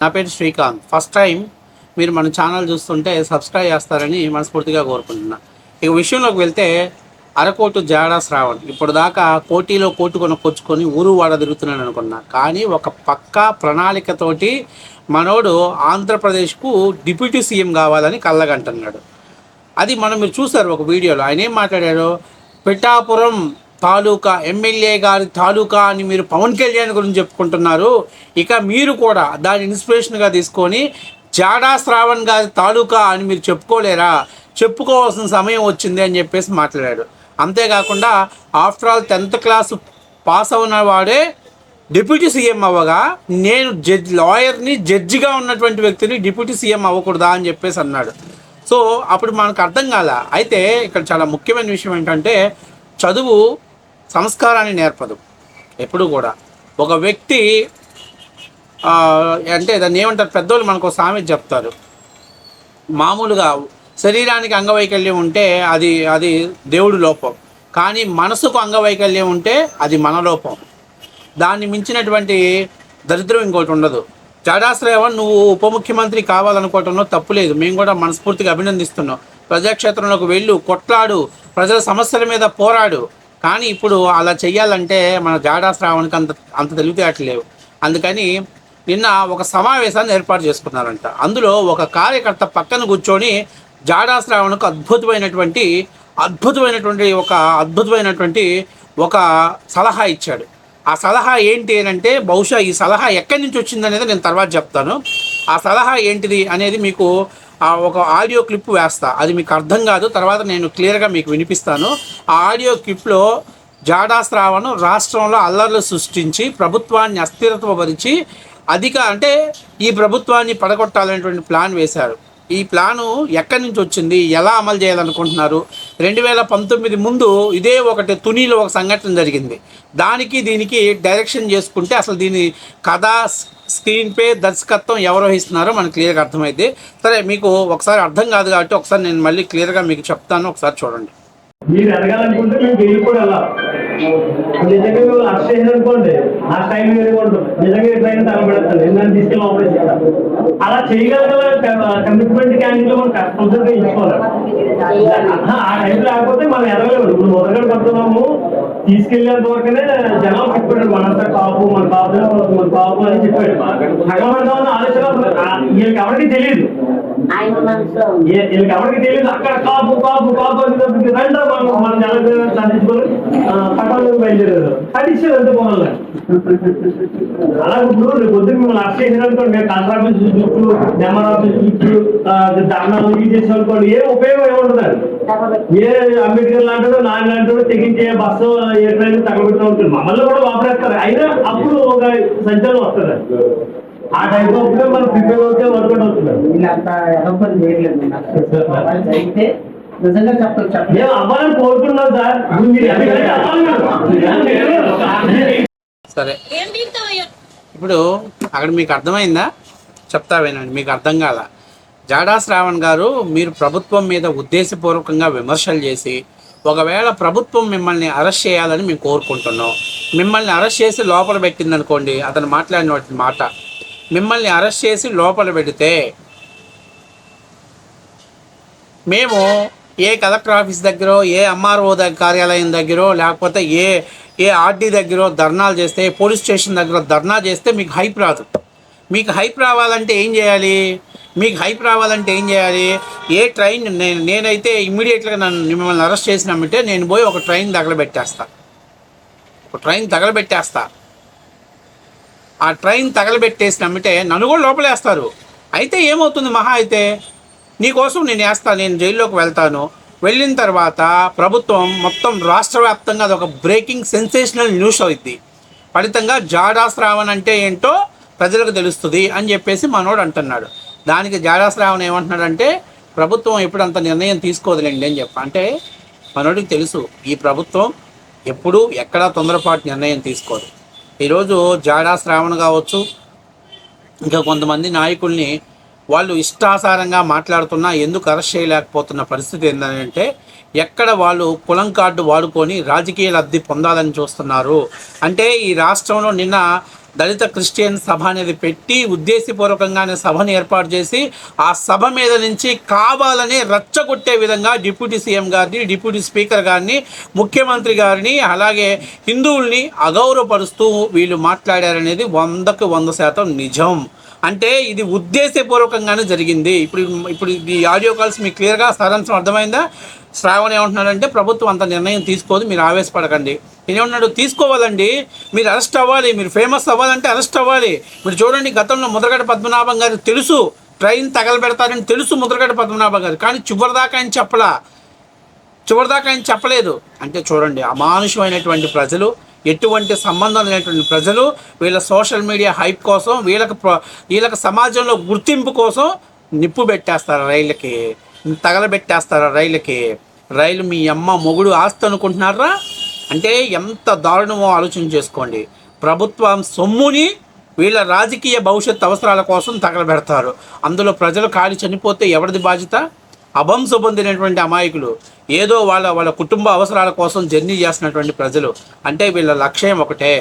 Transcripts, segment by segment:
నా పేరు Srikanth. First time మీరు మన ఛానల్ చూస్తుంటే సబ్స్క్రైబ్ చేస్తారని మనస్ఫూర్తిగా కోరుకుంటున్నా. ఇక విషయంలోకి వెళ్తే అరకోటు జాడా శ్రావణ్ ఇప్పుడు దాకా కోటిలో కోటు కొనుక్కొచ్చుకొని ఊరు వాడ తిరుగుతున్నాను అనుకున్నా. కానీ ఒక పక్కా ప్రణాళికతోటి మనోడు ఆంధ్రప్రదేశ్కు డిప్యూటీ సీఎం కావాలని కళ్ళగంటున్నాడు. అది మీరు చూసారు ఒక వీడియోలో. ఆయన ఏం మాట్లాడారు, పిఠాపురం తాలూకా ఎమ్మెల్యే గారి తాలూకా అని మీరు పవన్ కళ్యాణ్ గురించి చెప్పుకుంటున్నారు. ఇక మీరు కూడా దాని ఇన్స్పిరేషన్గా తీసుకొని జాడా శ్రావణ్ గారి తాలూకా అని మీరు చెప్పుకోలేరా, చెప్పుకోవాల్సిన సమయం వచ్చింది అని చెప్పేసి మాట్లాడాడు. అంతేకాకుండా after all 10th class pass అయిన వాడే డిప్యూటీ సీఎం అవ్వగా నేను లాయర్ని జడ్జిగా ఉన్నటువంటి వ్యక్తిని డిప్యూటీ సీఎం అవ్వకూడదా అని చెప్పేసి అన్నాడు. సో అప్పుడు మనకు అర్థం కాల. అయితే ఇక్కడ చాలా ముఖ్యమైన విషయం ఏంటంటే చదువు సంస్కారాన్ని నేర్పదు. ఎప్పుడు కూడా ఒక వ్యక్తి అంటే దాన్ని ఏమంటారు, పెద్దోళ్ళు మనకు సామెత చెప్తారు. మామూలుగా శరీరానికి అంగవైకల్యం ఉంటే అది దేవుడి లోపం, కానీ మనసుకు అంగవైకల్యం ఉంటే అది మన లోపం. దాన్ని మించినటువంటి దరిద్రం ఇంకోటి ఉండదు. జాడా శ్రావణ్ నువ్వు ఉప ముఖ్యమంత్రి కావాలనుకోవటంలో తప్పు లేదు. మేము కూడా మనస్ఫూర్తిగా అభినందిస్తున్నాం. ప్రజాక్షేత్రంలోకి వెళ్ళు, కొట్లాడు, ప్రజల సమస్యల మీద పోరాడు. కానీ ఇప్పుడు అలా చెయ్యాలంటే మన జాడా శ్రావణ్కి అంత తెలివితేటలేవు. అందుకని నిన్న ఒక సమావేశాన్ని ఏర్పాటు చేసుకున్నారంట. అందులో ఒక కార్యకర్త పక్కన కూర్చొని జాడా శ్రావణ్కు అద్భుతమైనటువంటి ఒక సలహా ఇచ్చాడు. ఆ సలహా ఏంటి అంటే, బహుశా ఈ సలహా ఎక్కడి నుంచి వచ్చిందనేది నేను తర్వాత చెప్తాను. ఆ సలహా ఏంటిది అనేది మీకు ఒక ఆడియో క్లిప్ వేస్తా. అది మీకు అర్థం కాదు, తర్వాత నేను క్లియర్గా మీకు వినిపిస్తాను. ఆ ఆడియో క్లిప్లో జాడా శ్రావణ్ రాష్ట్రంలో అల్లర్లు సృష్టించి ప్రభుత్వాన్ని అస్థిరత్వపరిచి ఈ ప్రభుత్వాన్ని పడగొట్టాలనేటువంటి ప్లాన్ వేశారు. ఈ ప్లాను ఎక్కడి నుంచి వచ్చింది, ఎలా అమలు చేయాలనుకుంటున్నారు? 2019 ముందు ఇదే ఒకటి తునిలో ఒక సంఘటన జరిగింది. దీనికి డైరెక్షన్ చేసుకుంటే అసలు దీని కథ, స్క్రీన్ పే, దర్శకత్వం ఎవరు వహిస్తున్నారో మనకు క్లియర్గా అర్థమైంది. సరే, మీకు ఒకసారి అర్థం కాదు కాబట్టి ఒకసారి నేను మళ్ళీ క్లియర్గా మీకు చెప్తాను, ఒకసారి చూడండి. మీరు ఎదగాలనుకుంటే మేము వెళ్ళి కూడా అలా నిజంగా మేము అరెస్ట్ చేయాలనుకోండి, ఆ టైం వేరుకుంటాం. నిజంగా ట్రైన్ తగలబెడతాను, ఎందుకంటే తీసుకెళ్ళి ఆపరేట్ చేస్తాం. అలా చేయగల కమిట్మెంట్ క్యాండిడేట్ మనం కంపల్సరీగా ఇచ్చుకోవాలి. ఆ టైం లేకపోతే మనం ఎదగలేము. ఇప్పుడు మొదలుగడ పడుతున్నాము, తీసుకెళ్ళేంత వరకునే జనాలు చెప్పాడు మనంతా కాపు, మన కాపు అని చెప్పాడు. తగలబెడతామని ఆలోచన వీళ్ళకి ఎవరికి తెలియదు. వీళ్ళకి ఎవరికి తెలియదు. అక్కడ కాపు కాపు కాపు అని రండి మనం జనాలు సాధించుకొని పట్టాలకు బయలుదేరారు. అడిషన్ ఎంత పోవాలి. అలా ఇప్పుడు రేపు పొద్దున్న మిమ్మల్ని అరెస్ట్ చేసిననుకోండి, మేము కలెక్టర్ ఆఫీస్ చుట్టూ, నెంబర్ ఆఫీస్ చుట్టూ ధర్నాలు ఇవి చేసిన అనుకోండి, ఏ ఉపయోగం ఏముంటుంది? ఏ అంబేద్కర్ లాంటి నాన్న లాంటి తెగించే బస్సు ఏ ట్రైన్ తగలబెడుతూ ఉంటుంది. మమ్మల్ని కూడా వాపరేస్తారు. అయినా అప్పుడు ఒక సంచలనం వస్తుంది. ఆ టైప్ అప్పుడే మనం ప్రిపేర్ అవుతే వర్కౌట్ అవుతుంది. నిజంగా మేము అవ్వాలని కోరుకున్నాం సార్. సరే, ఇప్పుడు అక్కడ మీకు అర్థమైందా? చెప్తా వినండి, మీకు అర్థం కాల. జాడా శ్రావణ్ గారు, మీరు ప్రభుత్వం మీద ఉద్దేశపూర్వకంగా విమర్శలు చేసి, ఒకవేళ ప్రభుత్వం మిమ్మల్ని అరెస్ట్ చేయాలని మేము కోరుకుంటున్నాం. మిమ్మల్ని అరెస్ట్ చేసి లోపల పెట్టిందనుకోండి, అతను మాట్లాడిన మాట, మిమ్మల్ని అరెస్ట్ చేసి లోపల పెడితే మేము ఏ కలెక్టర్ ఆఫీస్ దగ్గర, ఏ ఎంఆర్ఓ కార్యాలయం దగ్గర, లేకపోతే ఏ ఆర్డీ దగ్గర ధర్నాలు చేస్తే, పోలీస్ స్టేషన్ దగ్గర ధర్నా చేస్తే మీకు హైప్ రాదు. మీకు హైప్ రావాలంటే ఏం చేయాలి? ఏ ట్రైన్ నేనైతే ఇమ్మీడియట్గా మిమ్మల్ని అరెస్ట్ చేసినామంటే నేను పోయి ఒక ట్రైన్ తగలబెట్టేస్తా. ఆ ట్రైన్ తగలబెట్టేసినామంటే నన్ను కూడా లోపలేస్తారు. అయితే ఏమవుతుంది? మహా అయితే నీకోసం నేను వేస్తాను, నేను జైల్లోకి వెళ్తాను. వెళ్ళిన తర్వాత ప్రభుత్వం మొత్తం రాష్ట్ర వ్యాప్తంగా అదొక బ్రేకింగ్ సెన్సేషనల్ న్యూస్ అవుద్ది. ఫలితంగా జాడా శ్రావణ్ అంటే ఏంటో ప్రజలకు తెలుస్తుంది అని చెప్పేసి మనోడు అంటున్నాడు. దానికి జాడా శ్రావణ్ ఏమంటున్నాడంటే, ప్రభుత్వం ఎప్పుడు అంత నిర్ణయం తీసుకోదులేండి అని అంటే మనోడికి తెలుసు, ఈ ప్రభుత్వం ఎప్పుడూ ఎక్కడా తొందరపాటు నిర్ణయం తీసుకోదు. ఈరోజు జాడా శ్రావణ్ కావచ్చు, ఇంకా కొంతమంది నాయకుల్ని వాళ్ళు ఇష్టాసారంగా మాట్లాడుతున్నా ఎందుకు అరెస్ట్ చేయలేకపోతున్న పరిస్థితి ఏంటంటే, ఎక్కడ వాళ్ళు కులం కార్డు వాడుకొని రాజకీయ లబ్ధి పొందాలని చూస్తున్నారు. అంటే ఈ రాష్ట్రంలో నిన్న దళిత క్రిస్టియన్ సభ అనేది పెట్టి ఉద్దేశపూర్వకంగానే సభను ఏర్పాటు చేసి ఆ సభ మీద నుంచి కావాలని రెచ్చగొట్టే విధంగా డిప్యూటీ సీఎం గారిని, డిప్యూటీ స్పీకర్ గారిని, ముఖ్యమంత్రి గారిని, అలాగే హిందువుల్ని అగౌరవపరుస్తూ వీళ్ళు మాట్లాడారనేది 100% నిజం. అంటే ఇది ఉద్దేశపూర్వకంగానే జరిగింది. ఇప్పుడు ఈ ఆడియో కాల్స్ మీకు క్లియర్గా సారాంశం అర్థమైందా? శ్రావణ్ ఏమంటున్నాడంటే ప్రభుత్వం అంత నిర్ణయం తీసుకోదు, మీరు ఆవేశపడకండి. ఏమన్నాడు? తీసుకోవాలండి, మీరు అరెస్ట్ అవ్వాలి, మీరు ఫేమస్ అవ్వాలంటే అరెస్ట్ అవ్వాలి. మీరు చూడండి, గతంలో ముద్రగడ పద్మనాభం గారికి తెలుసు ట్రైన్ తగలబెడతారని తెలుసు ముద్రగడ పద్మనాభం గారు, కానీ చివరిదాకా ఆయన చెప్పలేదు. అంటే చూడండి, అమానుషమైనటువంటి ప్రజలు, ఎటువంటి సంబంధం లేనటువంటి ప్రజలు వీళ్ళ సోషల్ మీడియా హైప్ కోసం, వీళ్ళకి సమాజంలో గుర్తింపు కోసం నిప్పు పెట్టేస్తారు రైళ్ళకి, తగలబెట్టేస్తారు రైలు మీ అమ్మ మొగుడు ఆస్తి అనుకుంటున్నారా? అంటే ఎంత దారుణమో ఆలోచన చేసుకోండి. ప్రభుత్వం సొమ్ముని వీళ్ళ రాజకీయ భవిష్యత్ అవసరాల కోసం తగలబెడతారు. అందులో ప్రజలు కాలి చనిపోతే ఎవరిది బాధ్యత? అభంశ పొందినటువంటి అమాయకులు, ఏదో వాళ్ళ కుటుంబ అవసరాల కోసం జర్నీ చేస్తున్నటువంటి ప్రజలు. అంటే వీళ్ళ లక్ష్యం ఒకటే,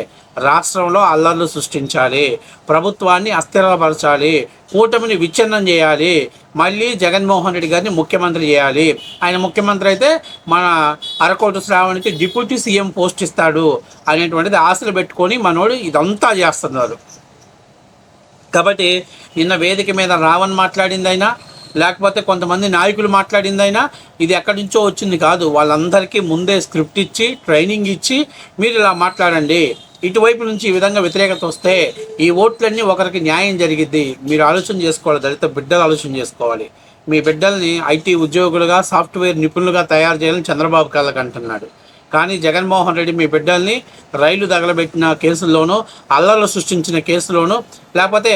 రాష్ట్రంలో అల్లర్లు సృష్టించాలి, ప్రభుత్వాన్ని అస్థిరపరచాలి, కూటమిని విచ్ఛిన్నం చేయాలి, మళ్ళీ జగన్మోహన్ రెడ్డి గారిని ముఖ్యమంత్రి చేయాలి. ఆయన ముఖ్యమంత్రి అయితే మన అరకోటి శ్రావణ్కి డిప్యూటీ సీఎం పోస్ట్ ఇస్తాడు అనేటువంటిది ఆశలు పెట్టుకొని మనోడు ఇదంతా చేస్తున్నారు. కాబట్టి నిన్న వేదిక మీద రావణ్ మాట్లాడిందైనా, లేకపోతే కొంతమంది నాయకులు మాట్లాడిందైనా ఇది ఎక్కడి నుంచో వచ్చింది కాదు. వాళ్ళందరికీ ముందే స్క్రిప్ట్ ఇచ్చి, ట్రైనింగ్ ఇచ్చి, మీరు ఇలా మాట్లాడండి, ఇటువైపు నుంచి ఈ విధంగా వ్యతిరేకత వస్తే ఈ ఓట్లన్నీ ఒకరికి న్యాయం జరిగిద్ది. మీరు ఆలోచన చేసుకోవాలి, దళిత బిడ్డలు ఆలోచన చేసుకోవాలి. మీ బిడ్డల్ని ఐటీ ఉద్యోగులుగా, సాఫ్ట్వేర్ నిపుణులుగా తయారు చేయాలని చంద్రబాబు కళ్ళకి అంటున్నాడు. కానీ జగన్మోహన్ రెడ్డి మీ బిడ్డల్ని రైలు తగలబెట్టిన కేసుల్లోనూ, అల్లర్లు సృష్టించిన కేసులోనూ, లేకపోతే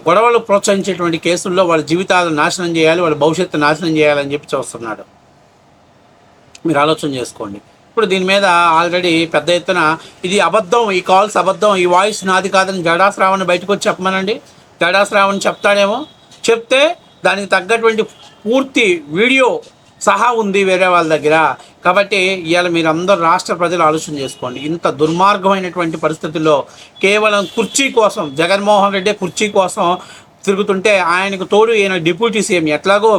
గొడవలు ప్రోత్సహించేటువంటి కేసుల్లో వాళ్ళ జీవితాలను నాశనం చేయాలి, వాళ్ళ భవిష్యత్తు నాశనం చేయాలని చెప్పి చూస్తున్నాడు. మీరు ఆలోచన చేసుకోండి. ఇప్పుడు దీని మీద ఆల్రెడీ పెద్ద ఎత్తున ఇది అబద్ధం, ఈ కాల్స్ అబద్ధం, ఈ వాయిస్ నాది కాదని జడా శ్రావణ్ బయటకు వచ్చి చెప్పమనండి. జడా శ్రావణ్ చెప్తాడేమో, చెప్తే దానికి తగ్గటువంటి పూర్తి వీడియో సహా ఉంది వేరే వాళ్ళ దగ్గర. కాబట్టి ఇవాళ మీరు అందరూ రాష్ట్ర ప్రజలు ఆలోచన చేసుకోండి. ఇంత దుర్మార్గమైనటువంటి పరిస్థితుల్లో కేవలం కుర్చీ కోసం, జగన్మోహన్ రెడ్డి కుర్చీ కోసం తిరుగుతుంటే ఆయనకు తోడు ఈయన డిప్యూటీ సీఎం, ఎట్లాగో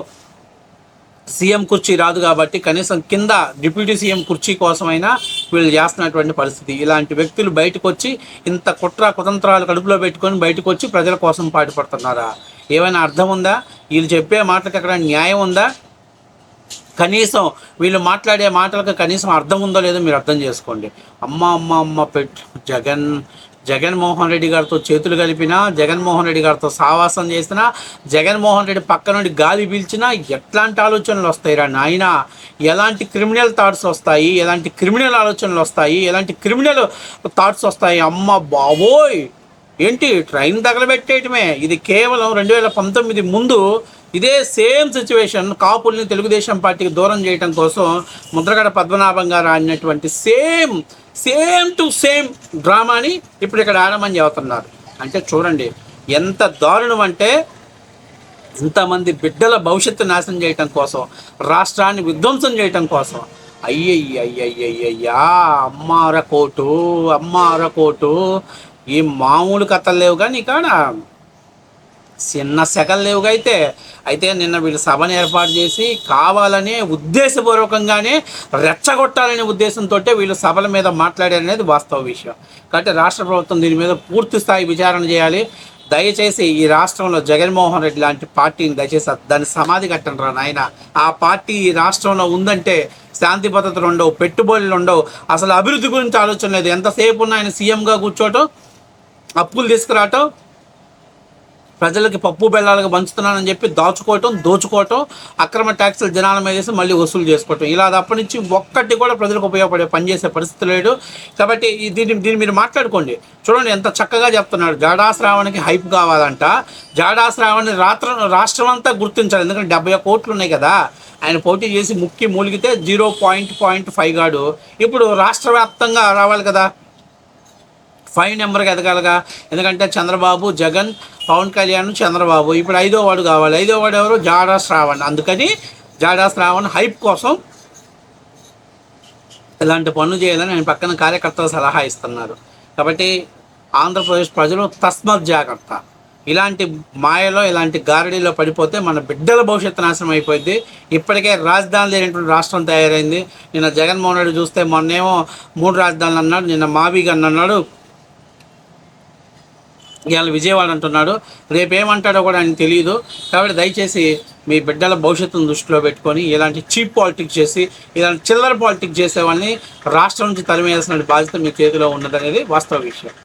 సీఎం కుర్చీ రాదు కాబట్టి కనీసం కింద డిప్యూటీ సీఎం కుర్చీ కోసమైనా వీళ్ళు చేస్తున్నటువంటి పరిస్థితి. ఇలాంటి వ్యక్తులు బయటకు వచ్చి ఇంత కుతంత్రాలు కడుపులో పెట్టుకొని బయటకు వచ్చి ప్రజల కోసం పాటుపడుతున్నారా? ఏమైనా అర్థం ఉందా? వీళ్ళు చెప్పే మాటలకు అక్కడ న్యాయం ఉందా? కనీసం వీళ్ళు మాట్లాడే మాటలకు కనీసం అర్థం ఉందో లేదో మీరు అర్థం చేసుకోండి. అమ్మ జగన్మోహన్ రెడ్డి గారితో చేతులు కలిపినా, జగన్మోహన్ రెడ్డి గారితో సావాసం చేసినా, జగన్మోహన్ రెడ్డి పక్క నుండి గాలి పీల్చినా ఎట్లాంటి ఆలోచనలు వస్తాయిరా నాయన? ఎలాంటి క్రిమినల్ థాట్స్ వస్తాయి, ఎలాంటి క్రిమినల్ ఆలోచనలు వస్తాయి, ఎలాంటి క్రిమినల్ థాట్స్ వస్తాయి? అమ్మ బాబోయ్, ఏంటి ట్రైన్ తగలబెట్టేయటమే? ఇది కేవలం 2019 ముందు ఇదే సేమ్ సిచ్యువేషన్ కాపుల్ని తెలుగుదేశం పార్టీకి దూరం చేయడం కోసం ముద్రగడ పద్మనాభం గారు ఆడినటువంటి సేమ్ టు సేమ్ డ్రామాని ఇప్పుడు ఇక్కడ ఆడమని చెబుతున్నారు. అంటే చూడండి ఎంత దారుణం అంటే, ఇంతమంది బిడ్డల భవిష్యత్తు నాశనం చేయటం కోసం, రాష్ట్రాన్ని విధ్వంసం చేయటం కోసం. అయ్యయ్యయ్యయ్యయ్యా, అమ్మ అరకోటు ఈ మామూలు కథలు లేవు కానీ కాడ చిన్న సెకలు లేవుగా. అయితే నిన్న వీళ్ళు సభను ఏర్పాటు చేసి కావాలనే ఉద్దేశపూర్వకంగానే రెచ్చగొట్టాలనే ఉద్దేశంతో వీళ్ళు సభల మీద మాట్లాడారనేది వాస్తవ విషయం. కాబట్టి రాష్ట్ర ప్రభుత్వం దీని మీద పూర్తి స్థాయి విచారణ చేయాలి. దయచేసి ఈ రాష్ట్రంలో జగన్మోహన్ రెడ్డి లాంటి పార్టీని దయచేసి దాన్ని సమాధి కట్టండి రా నాయన. ఆ పార్టీ ఈ రాష్ట్రంలో ఉందంటే శాంతి భద్రతలు ఉండవు, పెట్టుబడులు ఉండవు, అసలు అభివృద్ధి గురించి ఆలోచన లేదు. ఎంతసేపు ఉన్న ఆయన సీఎంగా కూర్చోవటం, అప్పులు తీసుకురావటం, ప్రజలకి పప్పు బెల్లాలుగా పంచుతున్నానని చెప్పి దోచుకోవటం, అక్రమ ట్యాక్సులు జనాల మీద వేసి మళ్ళీ వసూలు చేసుకోవటం, ఇలా అప్పటి నుంచి ఒక్కటి కూడా ప్రజలకు ఉపయోగపడే పనిచేసే పరిస్థితి లేదు. కాబట్టి దీన్ని మీరు మాట్లాడుకోండి. చూడండి ఎంత చక్కగా చెప్తున్నాడు. జాడా శ్రావణ్కి హైప్ కావాలంట. జాడా శ్రావణ్ని రాష్ట్రం అంతా గుర్తించాలి. ఎందుకంటే 70 కోట్లు ఉన్నాయి కదా, ఆయన పోటీ చేసి మూలిగితే 0.5 గాడు ఇప్పుడు రాష్ట్ర వ్యాప్తంగా రావాలి కదా, 5 నెంబర్కి ఎదగాలిగా. ఎందుకంటే చంద్రబాబు, జగన్, పవన్ కళ్యాణ్, చంద్రబాబు, ఇప్పుడు 5వ వాడు కావాలి. 5వ వాడు ఎవరు? జాడా శ్రావణ్. అందుకని జాడా శ్రావణ్ హైప్ కోసం ఇలాంటి పనులు చేయాలని ఆయన పక్కన కార్యకర్తలు సలహా ఇస్తున్నారు. కాబట్టి ఆంధ్రప్రదేశ్ ప్రజలు తస్మత్ జాగ్రత్త. ఇలాంటి మాయలో, ఇలాంటి గారడీలో పడిపోతే మన బిడ్డల భవిష్యత్తు నాశనం అయిపోయింది. ఇప్పటికే రాజధాని లేనటువంటి రాష్ట్రం తయారైంది. నిన్న జగన్మోహన్ రెడ్డి చూస్తే మొన్నేమో 3 రాజధానులు అన్నాడు, నిన్న మాబీగన్ అన్నాడు, ఇవాళ విజయవాడ అంటున్నాడు. రేపేమంటాడో కూడా ఆయనకు తెలియదు. కాబట్టి దయచేసి మీ బిడ్డల భవిష్యత్తును దృష్టిలో పెట్టుకొని ఇలాంటి చీప్ పాలిటిక్స్ చేసి, ఇలాంటి చిల్లర పాలిటిక్స్ చేసే వాళ్ళని రాష్ట్రం నుంచి తరిమేయాల్సిన బాధ్యత మీ చేతిలో ఉన్నదనేది వాస్తవ విషయం.